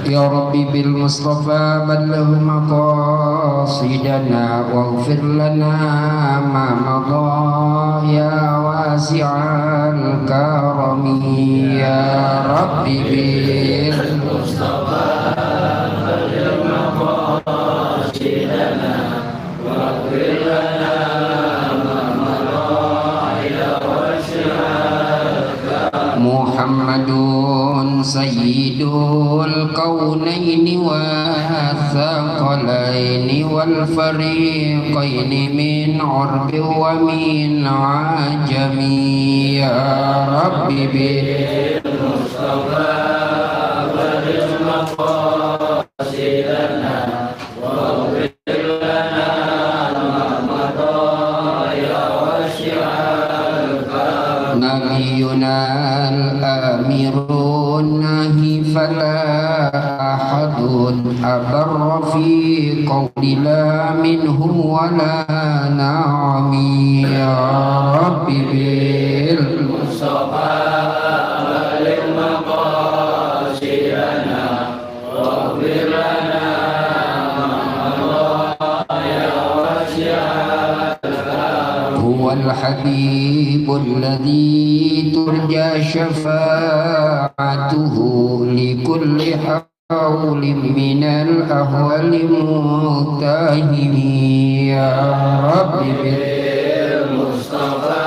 يا ربي بالمصطفى بلغ مقاصدنا واغفر لنا ما مضى يا واسع الكرم يا ربي بالمصطفى بلغ مقاصدنا واغفر لنا محمد سيد الكونين والثقلين والفريقين من عرب ومن عجم يا ربي بالمصطفى بلغ مقاصدنا واغفر لنا ما مضى يا واسع الكرم نبينا الأمير النهي فلا أحد أبر في قول لا منه ولا نعم يا ربي بالمصطفى بلغ مقاصدنا واغفر لنا ما مضى يا واسع الكرم هو الحبيب الذي ترجى شفاعته لكل حول من الأهوال متهم يا ربي بالمصطفى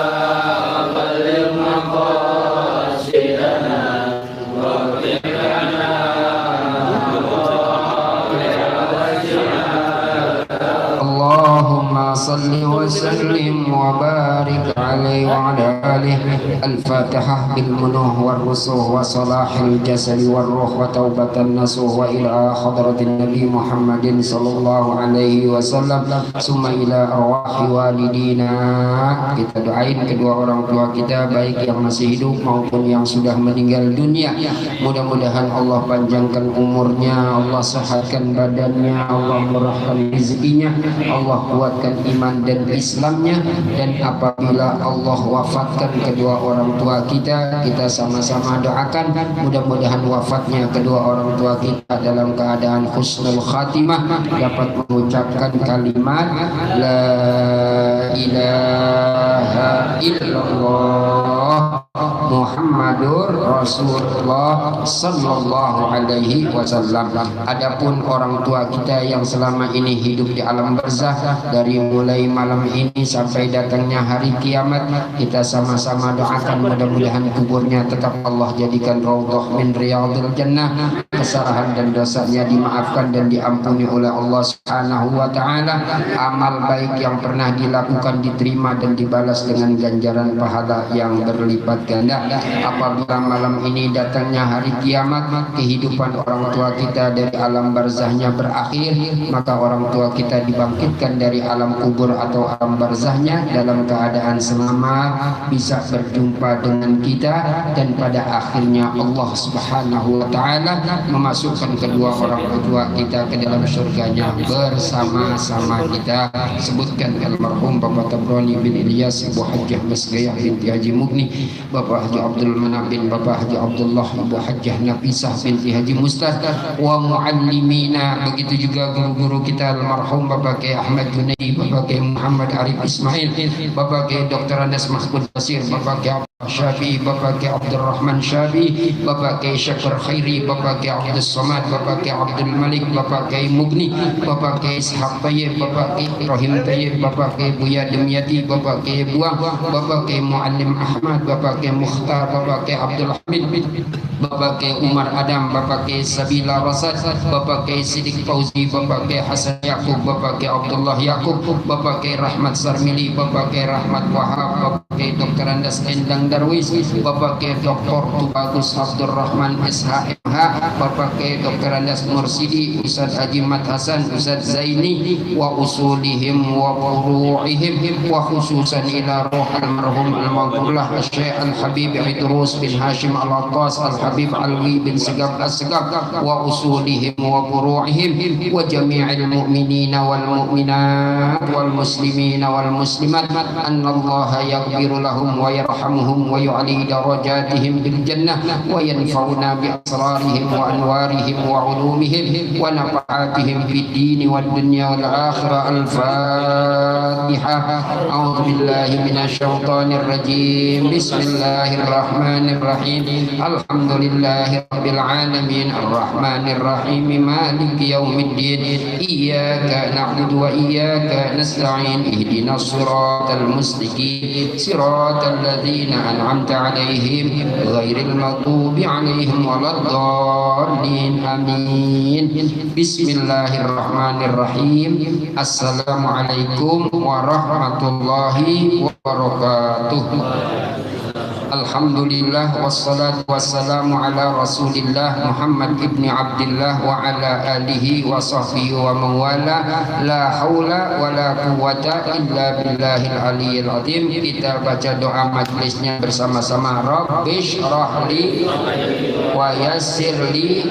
بلغ مقاصدنا واغفر لنا اللهم صل وسلم وبارك عليه وعلى آله. الفاتحة بالمنوح والرسوح وصلاح الجسد والروح وتوبة النصوح وإلى حضرة النبي محمد صلى الله عليه wasallam. Summa ila arwahi walidina. Kita doain kedua orang tua kita, baik yang masih hidup maupun yang sudah meninggal dunia. Mudah-mudahan Allah panjangkan umurnya, Allah sehatkan badannya, Allah murahkan rezekinya, Allah kuatkan iman dan Islamnya. Dan apabila Allah wafatkan kedua orang tua kita, kita sama-sama doakan mudah-mudahan wafatnya kedua orang tua kita dalam keadaan husnul khatimah, dapat mengucapkan kalimat la ilaha illallah Muhammadur Rasulullah sallallahu alaihi wasallam. Adapun orang tua kita yang selama ini hidup di alam barzah, dari mulai malam ini sampai datangnya hari kiamat, kita sama-sama doakan mudah-mudahan kuburnya tetap Allah jadikan raudhah min riyadhil jannah, kesalahan dan dosanya dimaafkan dan diampuni oleh Allah Subhanahu wa taala, amal baik yang pernah dilakukan diterima dan dibalas dengan ganjaran pahala yang berlipat ganda. Apabila malam ini datangnya hari kiamat, kehidupan orang tua kita dari alam barzahnya berakhir, maka orang tua kita dibangkitkan dari alam kubur atau alam barzahnya dalam keadaan selamat, bisa berjumpa dengan kita, dan pada akhirnya Allah Subhanahu wa taala memasukkan kedua orang tua kita ke dalam surganya bersama-sama kita. Sebutkan almarhum Bapak Tabrani bin Ilyas, Ibu Hajjah Masgayah binti Haji Mugni, Bapak Haji Abdul Manap bin Bapak Haji Abdullah, Ibu Hajjah Nafisah binti Haji Mustad, wa muallimina. Begitu juga guru-guru kita almarhum Bapak Kiai Ahmad Junaidi, Bapak Kiai Muhammad Arif Ismail, Bapak Kiai Dr. Anas Mahmud Basir, Bapak Kiai Syafi'i, Bapak Kiai Abdul Rahman Syafi'i, Bapak Kiai Syakir Khairi, Bapak Kiai Abdul Somad, Bapak Kiai Abdul Malik, Bapak Kiai Mugni, Bapak Kiai Ishaq Tayyib, Bapak Kiai Ibrahim Tayyib, Bapak Kiai Buya Demyati, Bapak Kiai Buang, Bapak Kiai Muallim Ahmad, Bapak Kiai Mukhtar, Bapak Kiai Abdul Hamid, Bapak Kiai Umar Adam, Bapak Kiai Sabila Rasad, Bapak Kiai Sidik Fauzi, Bapak Kiai Hasan Yakub, Bapak Kiai Abdullah Yakub, Bapak Kiai Rahmat Sarmili, Bapak Kiai Rahmat Wahab, Bapak Kiai Dr. Andas Endang Darwis, Bapak Kiai Dr. Tubagus Abdul Rahman SHMH, Bapak Kiai Dr. Andas Mursidi, Ustaz Ajimat Hasan, Ustaz Zaini, wa usulihim wa furu'ihim, wa khususan ila ila ruh almarhum al-maghfurlah Syekh Al-Habib Idrus bin Hashim Al-Attas Al-Habib Alwi bin Segaf As-Segaf wa usulihim wa furu'ihim wa jami'il mu'minina wal mu'minat wal muslimina wal muslimat anna Allah yaghfiru lahum wa yarhamuhum wa yu'ali darajatihim bil jannah wa yanfa'una bi asrarihim wa anwarihim wa ulumihim wa nafa'atihim fid din wad dunya wal akhirah. Al-Fatihah. A'udzu billahi minasy syaithanir rajim. Bismillahirrahmanirrahim. Alhamdulillahi rabbil alamin arrahmanir rahim maliki yaumiddin. Iyyaka na'budu wa iyyaka nasta'in. Ihdinas siratal mustaqim siratal ladzina an'amta 'alaihim ghairil maghdubi 'alaihim waladdallin. Amin. Bismillahirrahmanirrahim. Assalamualaikum warahmatullahi wabarakatuh. Alhamdulillah wassalatu wassalamu ala Rasulillah Muhammad ibni Abdillah wa ala alihi wa sahbihi wa mawala. La haula wa la quwwata illa billahil aliyyil azim. Kita baca doa majlisnya bersama-sama. Rabbi shrah li wa yassir li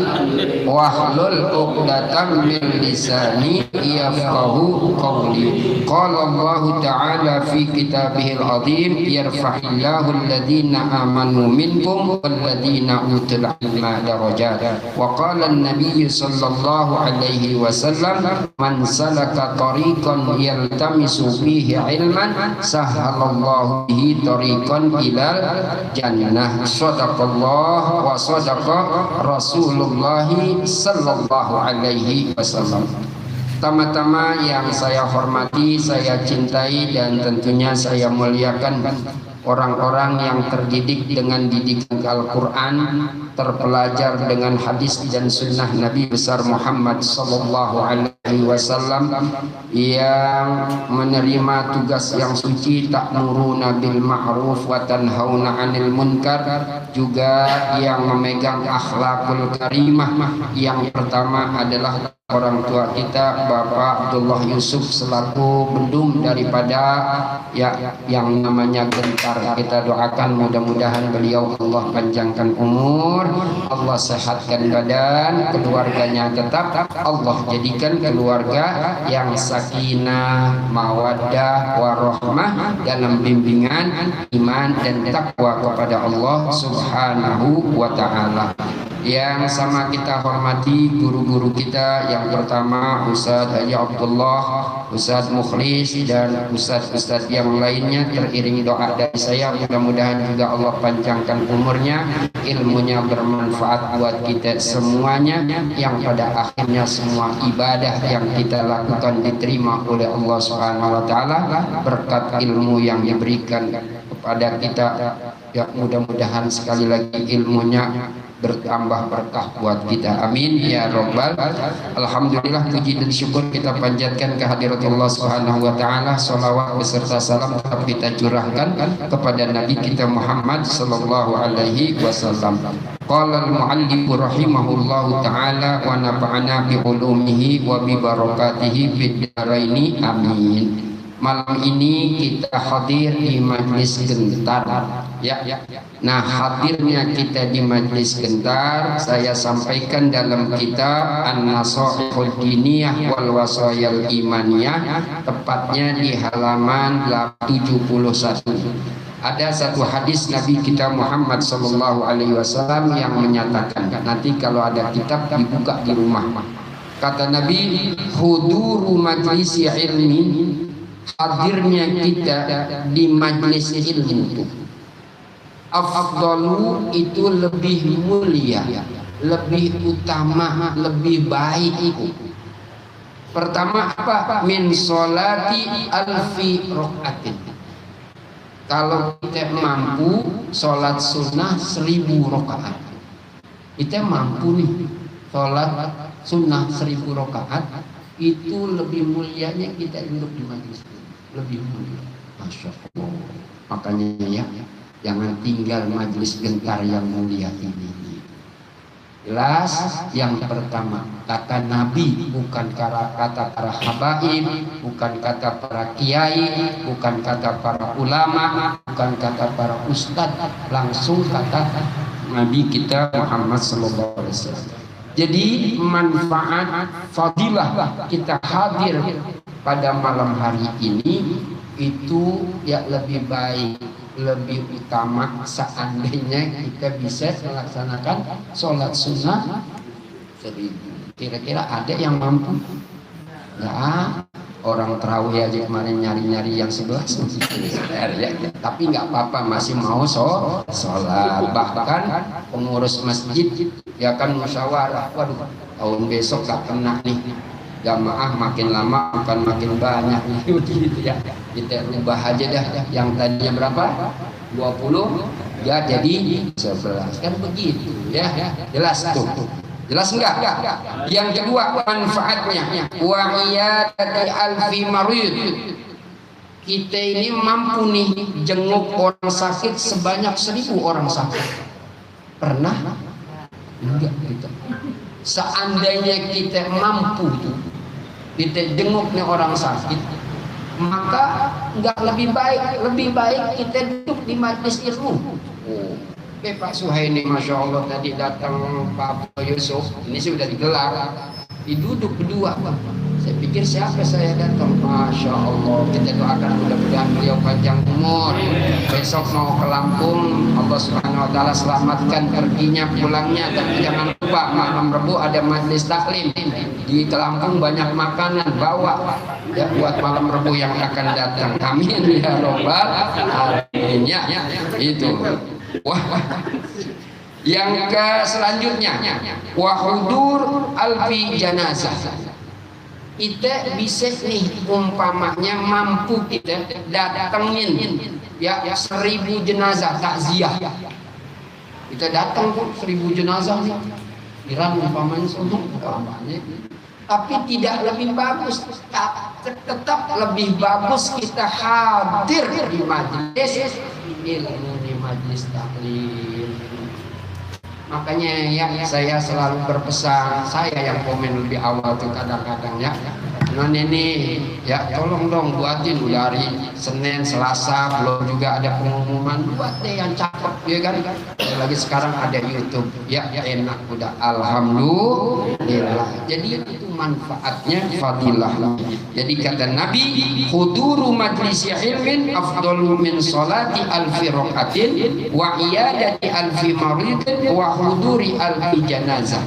wahlul 'uqdatam min lisani yafqahu qawli. Qala Allah ta'ala fi kitabihil azim yarfa'illahu alladhina amanu minkum walladhina utul ilma darajat. Wa qala an-nabiy sallallahu alaihi wasallam man salaka tariqan yaltamisu fihi ilman sahhalallahu bihi tariqan ilal jannah. Shadaqallah wa shadaqa Rasulullah sallallahu alaihi wasallam. Tama-tama yang saya hormati, saya cintai dan tentunya saya muliakan orang-orang yang terdidik dengan didikan Al-Quran, terpelajar dengan hadis dan sunnah Nabi besar Muhammad sallallahu alaihi wasallam, yang menerima tugas yang suci, ta'muruna bil ma'ruf wa tanhauna 'anil munkar, juga yang memegang akhlakul karimah. Yang pertama adalah orang tua kita Bapak Abdullah Yusuf selaku bendum daripada yang namanya Gentar. Kita doakan mudah-mudahan beliau Allah panjangkan umur, Allah sehatkan badan, keluarganya tetap Allah jadikan keluarga yang sakinah, mawaddah, warahmah dalam bimbingan iman dan takwa kepada Allah Subhanahu wa ta'ala. Yang sama kita hormati guru-guru kita, yang pertama Ustadz Haji Abdullah, Ustadz Mukhlis, dan Ustadz yang lainnya. Teriring doa dari saya, mudah-mudahan juga Allah panjangkan umurnya, ilmunya bermanfaat buat kita semuanya, yang pada akhirnya semua ibadah yang kita lakukan diterima oleh Allah Subhanahu wa ta'ala berkat ilmu yang diberikan kepada kita. Ya, mudah-mudahan sekali lagi ilmunya bertambah berkah buat kita, amin ya robbal. Alhamdulillah, puji dan syukur kita panjatkan kehadirat Allah Subhanahu wa ta'ala. Salawat beserta salam tetap kita curahkan kepada Nabi kita Muhammad sallallahu alaihi wasallam. Qala al-muallif rahimahullahu ta'ala wa nafa'ana bi ulumihi wa bi barakatihi fid dharaini, amin. Malam ini kita hadir di majlis Gentar, ya. Nah, hadirnya kita di majlis Gentar saya sampaikan dalam kitab An-Nasaihul Diniyah wal Wasayal Imaniyah, tepatnya di halaman 71. Ada satu hadis Nabi kita Muhammad sallallahu alaihi wasallam yang menyatakan, nanti kalau ada kitab dibuka di rumah. Kata Nabi, huduru majlisi ilmin, hadirnya kita di majlis ilmu itu, afdalu itu lebih mulia, lebih utama, lebih baik itu. Pertama apa? Min sholati alfi rokaatin. Kalau kita mampu sholat sunnah 1000 rakaat, kita mampu nih sholat sunnah 1000 rakaat, itu lebih mulianya kita hidup di majlis, lebih mulia. Masya Allah. Makanya ya, jangan tinggal majlis Gentar yang mulia ini. Jelas yang pertama kata Nabi, bukan kata para habaib, bukan kata para kiai, bukan kata para ulama, bukan kata para ustadz, langsung kata Nabi kita Muhammad sallallahu alaihi wasallam. Jadi manfaat fadilah kita hadir pada malam hari ini itu ya lebih baik, lebih utama seandainya kita bisa melaksanakan sholat sunnah 1000. Kira-kira ada yang mampu? Ya, orang terawih aja kemarin nyari-nyari yang 11 ya. Tapi nggak apa-apa, masih mau sholat. Bahkan pengurus masjid ya kan musyawarah, waduh tahun besok gak kena nih jamaah, makin lama bukan makin banyak gitu ya. Kita ubah aja dah, yang tadinya berapa? 20 ya jadi 11, kan begitu ya. Jelas tuh. Jelas enggak? Yang kedua manfaatnya wa iyadati alfi marid. Kita ini mampu nih jenguk orang sakit sebanyak 1000 orang sakit. Pernah? Enggak gitu. Seandainya kita mampu tuh kita jenguk nih orang sakit, maka enggak lebih baik kita duduk di majelis ilmu. Pak Suhaini, Masya Allah, tadi datang Pak Yusuf, ini sudah digelar, diduduk berdua. Saya pikir siapa saya datang, Masya Allah, kita doakan mudah-mudahan beliau panjang umur. Besok mau ke Lampung, Allah Subhanahu Wa Taala selamatkan perginya pulangnya. Tapi jangan lupa malam Rabu ada majelis taklim di Lampung, banyak makanan bawa ya buat malam Rabu yang akan datang. Amin ya Robbal Alamin ya itu. Wah, yang ke selanjutnya wahudur alfi janazah. Kita bisa nih umpamanya mampu kita datengin ya 1000 jenazah takziah. Kita datang tuh 1000 jenazah nih, kira umpamanya semua umpamanya. Tapi tidak lebih bagus, tetap lebih bagus kita hadir di majelis ilmu, di majelis taklim. Makanya ya saya selalu berpesan, saya yang komen lebih awal tuh kadang-kadang ya, non ini ya tolong dong buatin dari Senin Selasa belum juga ada pengumuman, buat deh yang cakep ya kan. Lagi sekarang ada YouTube ya enak udah, alhamdulillah. Jadi itu manfaatnya fadilah. Jadi kata Nabi, huduru majlisi ilmin afdalu min salati alfi rakatin wa iyadati alfi maridin wa huduri alfi janazah.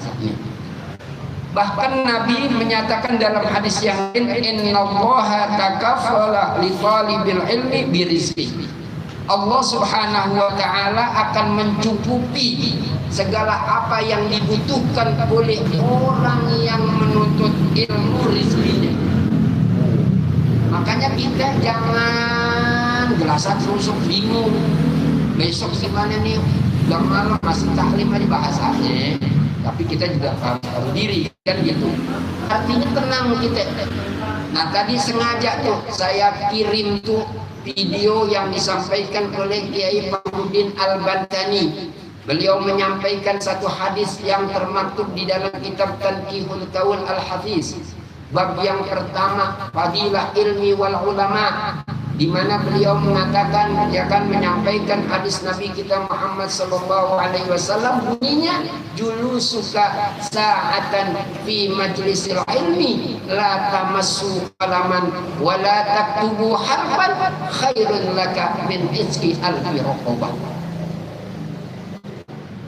Bahkan Nabi menyatakan dalam hadis yang lain, innallaha takaffala li talibil ilmi birizqi. Allah Subhanahu wa taala akan mencukupi segala apa yang dibutuhkan oleh orang yang menuntut ilmu rizkinya. Makanya kita jangan gelasan rusuk bingung. Besok gimana nih? Udah malam masih taklim aja bahasanya. Tapi kita juga harus tahu diri kan gitu. Artinya tenang kita. Nah tadi sengaja tuh saya kirim tuh video yang disampaikan oleh Kiai Fahruddin Al-Bantani. Beliau menyampaikan satu hadis yang termaktub di dalam kitab Tanqihul Qaul Al-Hafiz. Bab yang pertama, fadilah ilmi wal ulama, di mana beliau mengatakan, dia akan menyampaikan hadis Nabi kita Muhammad sallallahu alaihi wasallam, bunyinya julusuka sa'atan fi majlisil ilmi la tamassu qalaman wa la taktubu harfan khairun laka min izki alfi raqabah.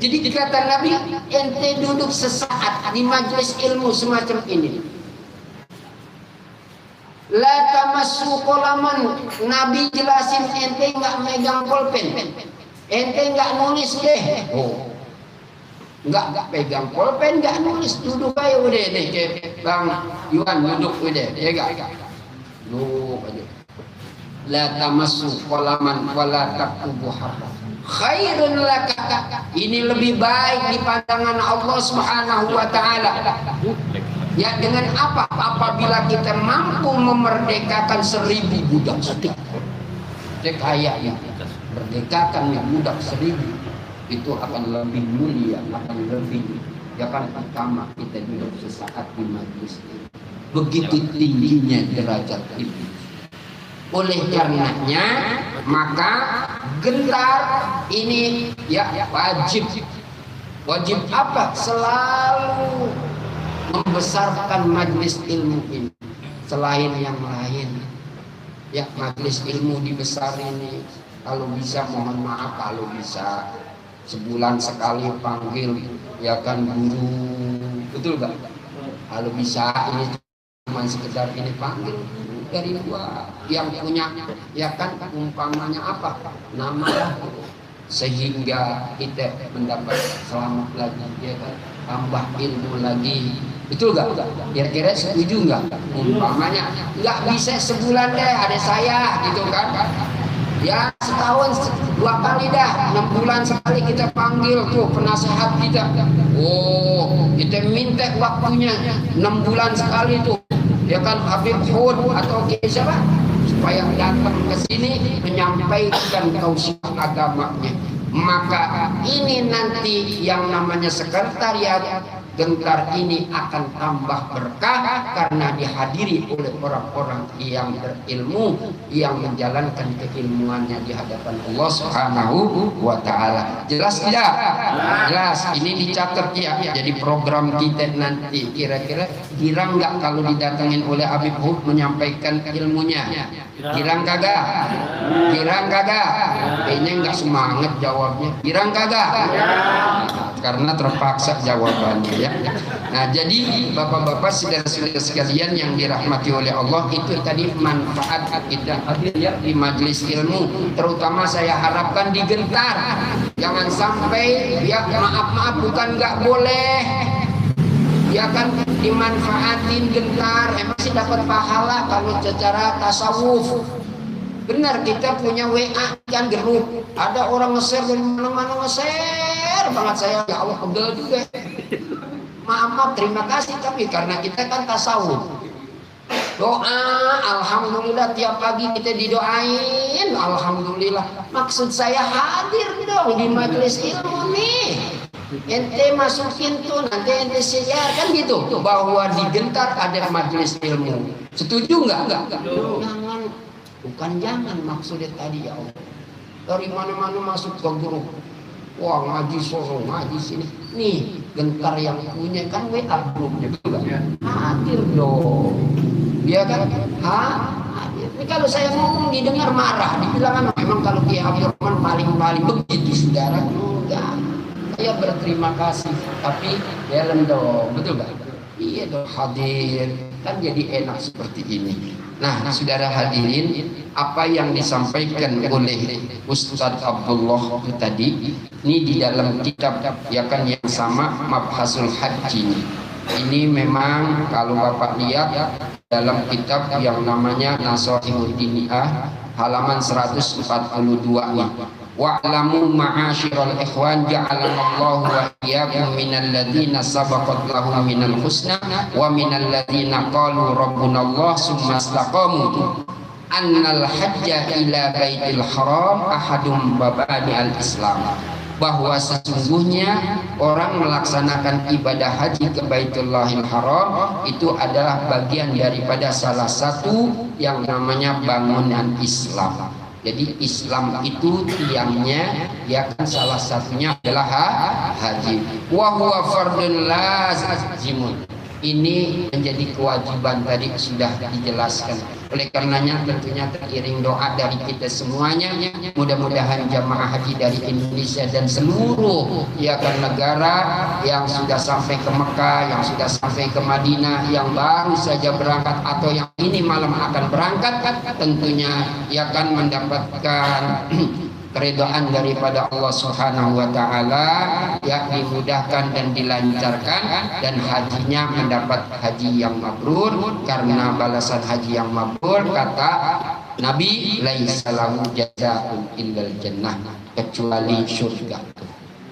Jadi kata Nabi, ente duduk sesaat di majelis ilmu semacam ini, la tamassu qalaman, Nabi jelasin ente enggak megang pulpen, ente enggak nulis deh. Enggak pegang pulpen, enggak nulis, duduk aja udah deh, Bang Yuan duduk udah, ya enggak? Duduk aja. La tamassu qalaman wa la taktubu harfan khairun laka, ini lebih baik di pandangan Allah Subhanahu wa taala. Ya dengan apa? Apabila kita mampu memerdekakan 1000 budak setik. Kaya ya, merdekakan budak 1000 itu akan lebih mulia, akan lebih ya kan utama kita duduk sesaat di majelis. Begitu tingginya derajat ilmu. Oleh karenanya maka gentar ini ya wajib apa? Selalu membesarkan majelis ilmu ini. Selain yang lain ya, majelis ilmu dibesarin ini. Kalau bisa mohon maaf, kalau bisa sebulan sekali panggil ya kan guru, betul gak? Kalau bisa ini cuma sekedar ini panggil dari luar yang punya ya kan umpamanya apa nama, sehingga kita mendapat selamat lagi ya kan, tambah ilmu lagi, betul gak? Kira-kira setuju gak? Umpamanya nggak bisa sebulan deh ada saya gitu kan ya, setahun 2 kali dah, 6 bulan sekali kita panggil tuh penasehat kita. Oh, kita minta waktunya 6 bulan sekali tuh ya kan, Habib Hud atau siapa supaya datang ke sini menyampaikan tausiah agamanya. Maka ini nanti yang namanya sekretariat gentar ini akan tambah berkah karena dihadiri oleh orang-orang yang berilmu yang menjalankan keilmuannya di hadapan Allah Subhanahu wa taala. Jelas tidak? Jelas. Ini dicatat ya. Jadi program kita nanti kira-kira girang nggak kalau didatengin oleh Habib Hud menyampaikan ilmunya? Girang kagak? Girang kagak? Kayaknya nggak semangat jawabnya. Girang kagak? Karena terpaksa jawabannya ya. Nah, jadi bapak-bapak saudara-saudara sekalian yang dirahmati oleh Allah, itu tadi manfaat kita hadir ya di majelis ilmu. Terutama saya harapkan di Gentar. Jangan sampai ya maaf bukan nggak boleh. Ya kan dimanfaatin Gentar, emang sih dapat pahala kalau secara tasawuf. Benar, kita punya WA kan grup, ada orang nge-share dari mana-mana nge-share banget, saya ya Allah pegel juga. Maaf terima kasih, tapi karena kita kan tasawuf. Doa, alhamdulillah tiap pagi kita didoain, alhamdulillah. Maksud saya hadir dong di majelis ilmu nih. Ente masukin tuh, nanti ente share kan gitu, bahwa di Gentar ada majelis ilmu. Setuju nggak? Jangan. Bukan jangan, maksudnya tadi ya Allah. Dari mana-mana masuk ke grup. Wah ngaji solo, ngaji sini. Nih Gentar yang punya kan WA grupnya juga. Hadir dong. Dia kan hadir. Ini kalau saya ngomong didengar marah, dibilang memang kalau Kiai Abdul Rahman paling begitu saudara. Enggak. Saya berterima kasih, tapi dalam dong, betul gak? Iya dong, hadir. Kan jadi enak seperti ini. Nah, saudara hadirin, apa yang disampaikan oleh Ustadz Abdullah itu tadi, ini di dalam kitab ya kan yang sama, Mabhasul Haji. Ini memang kalau Bapak lihat dalam kitab yang namanya Nashihud Diniyah halaman 142 nih. Wa'lamu ma'asyiral ikhwan ja'alanallahu wa iyyakum minal ladzina sabaqat lahum minal husna wa minal ladzina qalu rabbunallah summa istaqamu annal hajja ila baitil haram ahadum babani al-islam, bahwa sesungguhnya orang melaksanakan ibadah haji ke Baitullahil Haram itu adalah bagian daripada salah satu yang namanya bangunan Islam. Jadi Islam itu tiangnya ya kan salah satunya adalah haji. Wa huwa fardun lazimun. Ini menjadi kewajiban, tadi sudah dijelaskan. Oleh karenanya tentunya teriring doa dari kita semuanya, mudah-mudahan jamaah haji dari Indonesia dan seluruh ya kan negara yang sudah sampai ke Mekah, yang sudah sampai ke Madinah, yang baru saja berangkat atau yang ini malam akan berangkat, tentunya ya kan mendapatkan keridhaan daripada Allah Subhanahu wa taala, ya dimudahkan dan dilancarkan, dan hajinya mendapat haji yang mabrur, karena balasan haji yang mabrur kata Nabi laisa lahu jazaa'un illal jannah, kecuali surga.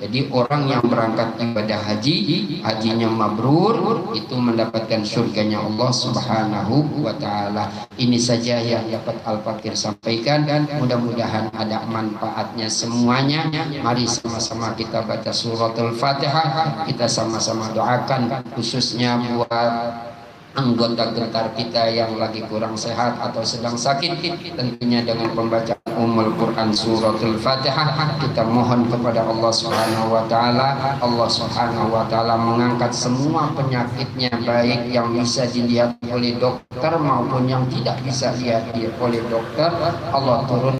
Jadi orang yang berangkat ibadah haji, hajinya mabrur, itu mendapatkan surganya Allah Subhanahu wa taala. Ini saja yang dapat Al-Fakir sampaikan, dan mudah-mudahan ada manfaatnya semuanya. Mari sama-sama kita baca suratul Fatihah, kita sama-sama doakan khususnya buat anggota getar kita yang lagi kurang sehat atau sedang sakit, tentunya dengan pembacaan Ummul Quran suratul Fatihah kita mohon kepada Allah Subhanahu wa taala. Allah Subhanahu wa taala mengangkat semua penyakitnya, baik yang bisa dilihat oleh dokter maupun yang tidak bisa dilihat oleh dokter. Allah turun